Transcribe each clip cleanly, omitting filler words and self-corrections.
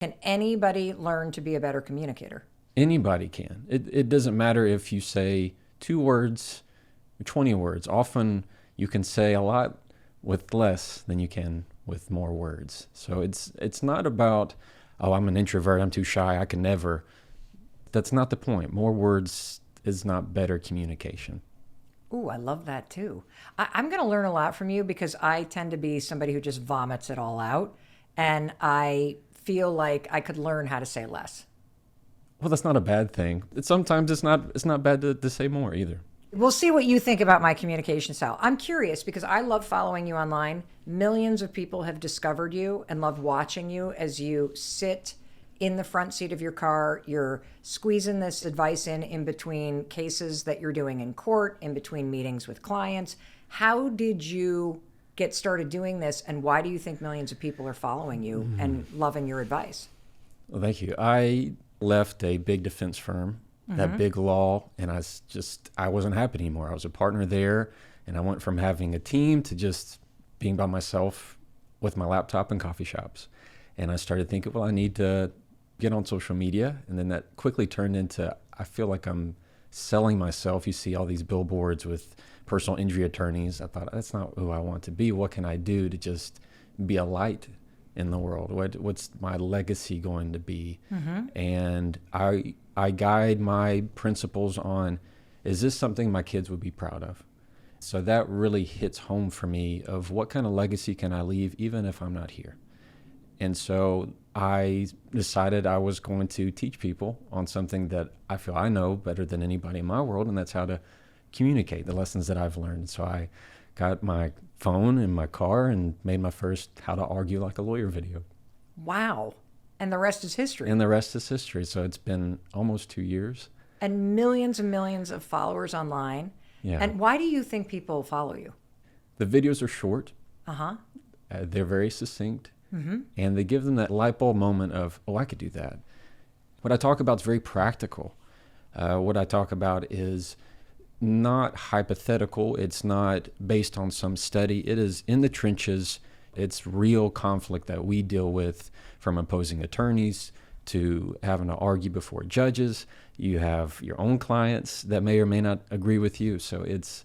Can anybody learn to be a better communicator? Anybody can. It doesn't matter if you say 2 words or 20 words. Often you can say a lot with less than you can with more words. So it's not about, oh, I'm an introvert, I'm too shy, I can never. That's not the point. More words is not better communication. Ooh, I love that too. I'm going to learn a lot from you because I tend to be somebody who just vomits it all out. And I feel like I could learn how to say less. Well, that's not a bad thing. Sometimes it's not bad to say more either. We'll see what you think about my communication style. I'm curious because I love following you online. Millions of people have discovered you and love watching you as you sit in the front seat of your car. You're squeezing this advice in between cases that you're doing in court, in between meetings with clients. How did you get started doing this, and why do you think millions of people are following you and loving your advice? Well, thank you. I left a big defense firm, that big law, and I wasn't happy anymore. I was a partner there, and I went from having a team to just being by myself with my laptop in coffee shops. And I started thinking, well, I need to get on social media. And then that quickly turned into, I feel like I'm selling myself. You see all these billboards with personal injury attorneys. I thought, that's not who I want to be. What can I do to just be a light in the world? What's my legacy going to be? And I guide my principles on, is this something my kids would be proud of? So that really hits home for me of what kind of legacy can I leave even if I'm not here? And so I decided I was going to teach people on something that I feel I know better than anybody in my world, and that's how to communicate the lessons that I've learned. So I got my phone in my car and made my first How to Argue Like a Lawyer video. Wow. And the rest is history. And the rest is history. So it's been almost 2 years. And millions of followers online. Yeah. And why do you think people follow you? The videos are short. Uh-huh. They're very succinct. And they give them that light bulb moment of, oh, I could do that. What I talk about is very practical. What I talk about is not hypothetical. It's not based on some study. It is in the trenches. It's real conflict that we deal with, from opposing attorneys to having to argue before judges. You have your own clients that may or may not agree with you. So it's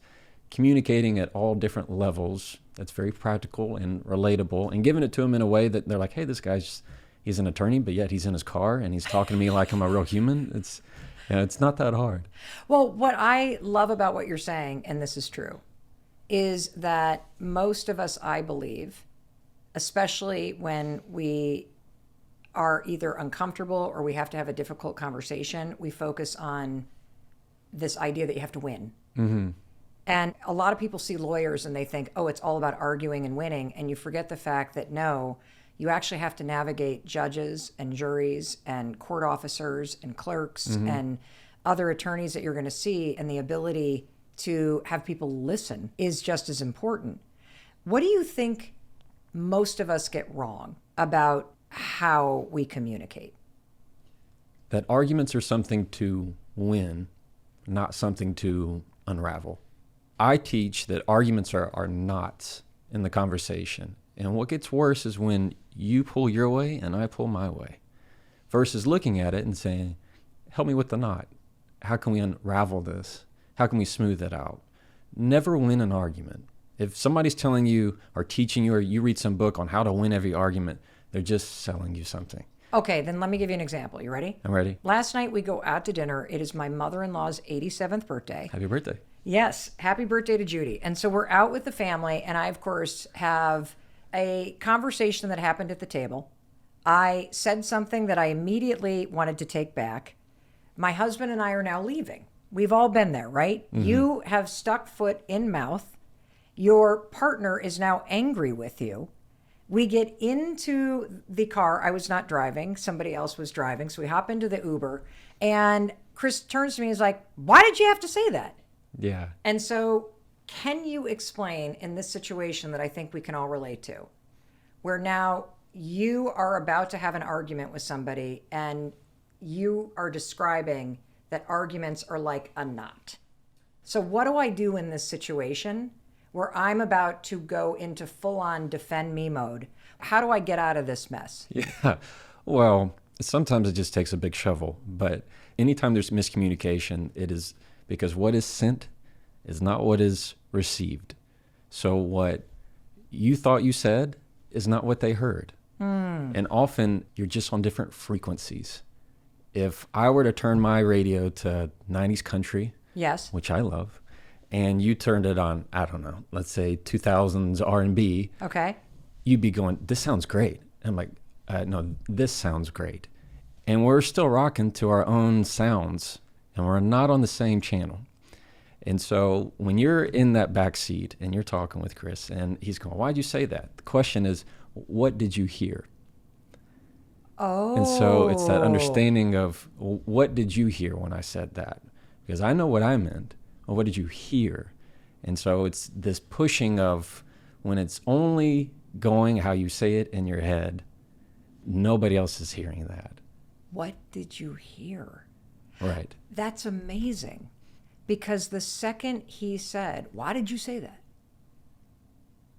communicating at all different levels. That's very practical and relatable, and giving it to them in a way that they're like, hey, this guy's, he's an attorney, but yet he's in his car and he's talking to me like I'm a real human. It's not that hard. Well, what I love about what you're saying, and this is true, is that most of us, I believe, especially when we are either uncomfortable or we have to have a difficult conversation, we focus on this idea that you have to win. And a lot of people see lawyers and they think, oh, it's all about arguing and winning. And you forget the fact that no, you actually have to navigate judges and juries and court officers and clerks and other attorneys that you're going to see. And the ability to have people listen is just as important. What do you think most of us get wrong about how we communicate? That arguments are something to win, not something to unravel. I teach that arguments are knots in the conversation. And what gets worse is when you pull your way and I pull my way, versus looking at it and saying, help me with the knot. How can we unravel this? How can we smooth it out? Never win an argument. If somebody's telling you or teaching you, or you read some book on how to win every argument, they're just selling you something. Okay, then let me give you an example. You ready? I'm ready. Last night we go out to dinner. It is my mother-in-law's 87th birthday. Happy birthday. Yes, happy birthday to Judy. And so we're out with the family, and I, of course, have a conversation that happened at the table. I said something that I immediately wanted to take back. My husband and I are now leaving. We've all been there, right? You have stuck foot in mouth. Your partner is now angry with you. We get into the car. I was not driving. Somebody else was driving. So we hop into the Uber, and Chris turns to me and is like, why did you have to say that? Yeah. And so can you explain in this situation that I think we can all relate to, where now you are about to have an argument with somebody and you are describing that arguments are like a knot. So what do I do in this situation where I'm about to go into full-on defend me mode? How do I get out of this mess? Yeah. Well, sometimes it just takes a big shovel, but anytime there's miscommunication, it is because what is sent is not what is received. So what you thought you said is not what they heard. And often you're just on different frequencies. If I were to turn my radio to 90s country, Yes. which I love, and you turned it on, I don't know, let's say 2000s R&B, Okay. you'd be going, this sounds great. I'm like, no, this sounds great. And we're still rocking to our own sounds, and we're not on the same channel. And so when you're in that back seat and you're talking with Chris and he's going, why'd you say that? The question is, what did you hear? Oh. And so it's that understanding of, well, what did you hear when I said that? Because I know what I meant. Well, what did you hear? And so it's this pushing of when it's only going how you say it in your head, nobody else is hearing that. What did you hear? Right. That's amazing. Because the second he said, why did you say that?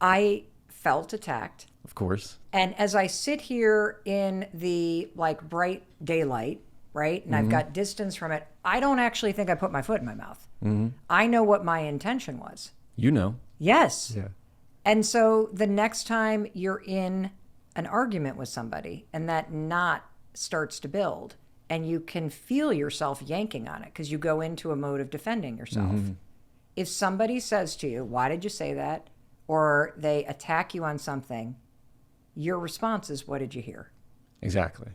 I felt attacked. Of course. And as I sit here in the like bright daylight, right, and I've got distance from it, I don't actually think I put my foot in my mouth. I know what my intention was. You know. Yes. Yeah. And so the next time you're in an argument with somebody and that knot starts to build and you can feel yourself yanking on it because you go into a mode of defending yourself. If somebody says to you, why did you say that? Or they attack you on something, your response is, what did you hear? Exactly.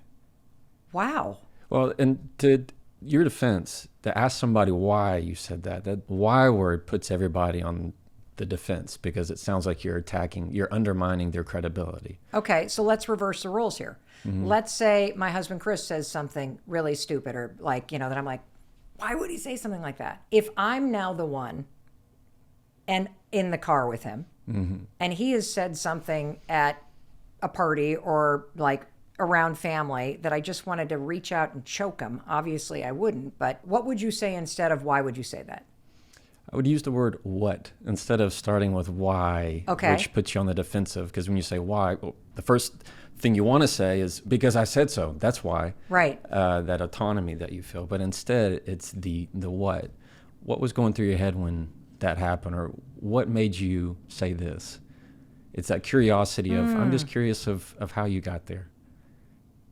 Wow. Well, and to your defense, to ask somebody why you said that, that why word puts everybody on the defense because it sounds like you're attacking, you're undermining their credibility. Okay, so let's reverse the roles here. Let's say my husband Chris says something really stupid or like, that I'm like, why would he say something like that? If I'm now the one and in the car with him and he has said something at a party or like around family that I just wanted to reach out and choke him, obviously I wouldn't, but what would you say instead of why would you say that? I would use the word what instead of starting with why, Okay. which puts you on the defensive. Because when you say why, well, the first thing you want to say is because I said so. That's why. Right. That autonomy that you feel. But instead, it's the what. What was going through your head when that happened, or what made you say this? It's that curiosity of I'm just curious of how you got there,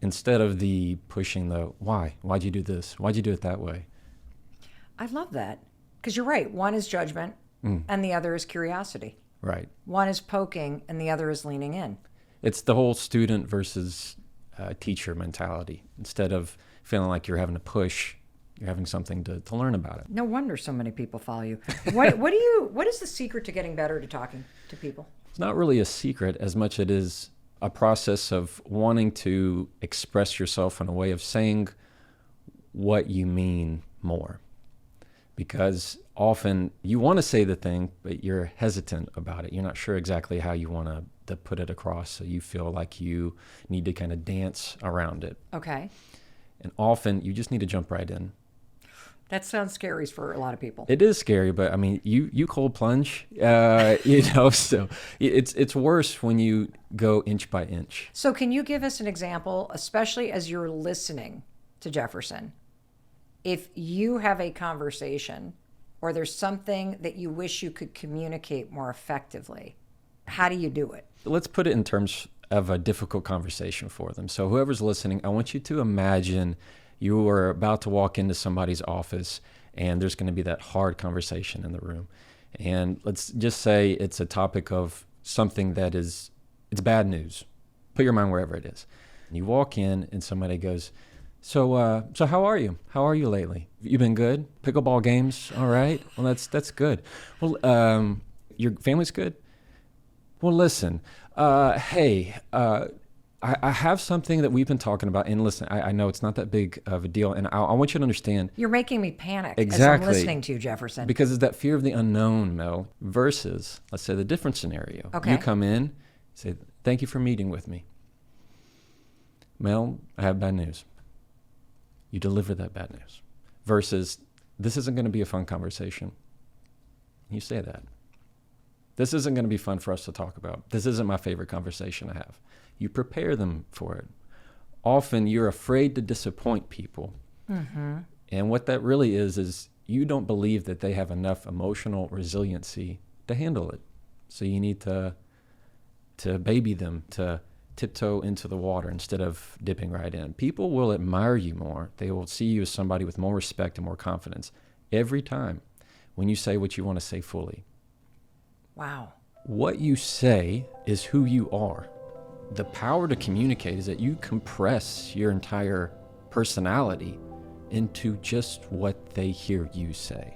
instead of the pushing the why. Why'd you do this? Why'd you do it that way? I love that. Because you're right. One is judgment and the other is curiosity. Right. One is poking and the other is leaning in. It's the whole student versus teacher mentality. Instead of feeling like you're having to push, you're having something to learn about it. No wonder so many people follow you. What is the secret to getting better to talking to people? It's not really a secret as much it is a process of wanting to express yourself in a way of saying what you mean more. Because often you want to say the thing, but you're hesitant about it. You're not sure exactly how you want to put it across. So you feel like you need to kind of dance around it. Okay. And often you just need to jump right in. That sounds scary for a lot of people. It is scary, but I mean, you cold plunge, so it's worse when you go inch by inch. So can you give us an example, especially as you're listening to Jefferson? If you have a conversation or there's something that you wish you could communicate more effectively, how do you do it? Let's put it in terms of a difficult conversation for them. So whoever's listening, I want you to imagine you are about to walk into somebody's office and there's going to be that hard conversation in the room. And let's just say it's a topic of something that it's bad news. Put your mind wherever it is. And you walk in and somebody goes, So how are you? How are you lately? You been good? Pickleball games, all right? Well, that's good. Well, your family's good? Well, listen, hey, I have something that we've been talking about, and listen, I know it's not that big of a deal, and I want you to understand. You're making me panic Exactly. as I'm listening to you, Jefferson. Because it's that fear of the unknown, Mel, versus, let's say, the different scenario. Okay. You come in, say, thank you for meeting with me. Mel, I have bad news. You deliver that bad news. Versus, this isn't going to be a fun conversation. You say that. This isn't going to be fun for us to talk about. This isn't my favorite conversation to have. You prepare them for it. often you're afraid to disappoint people. And what that really is you don't believe that they have enough emotional resiliency to handle it. So you need to baby them, to tiptoe into the water instead of dipping right in. People will admire you more. They will see you as somebody with more respect and more confidence every time when you say what you want to say fully. Wow. What you say is who you are. The power to communicate is that you compress your entire personality into just what they hear you say.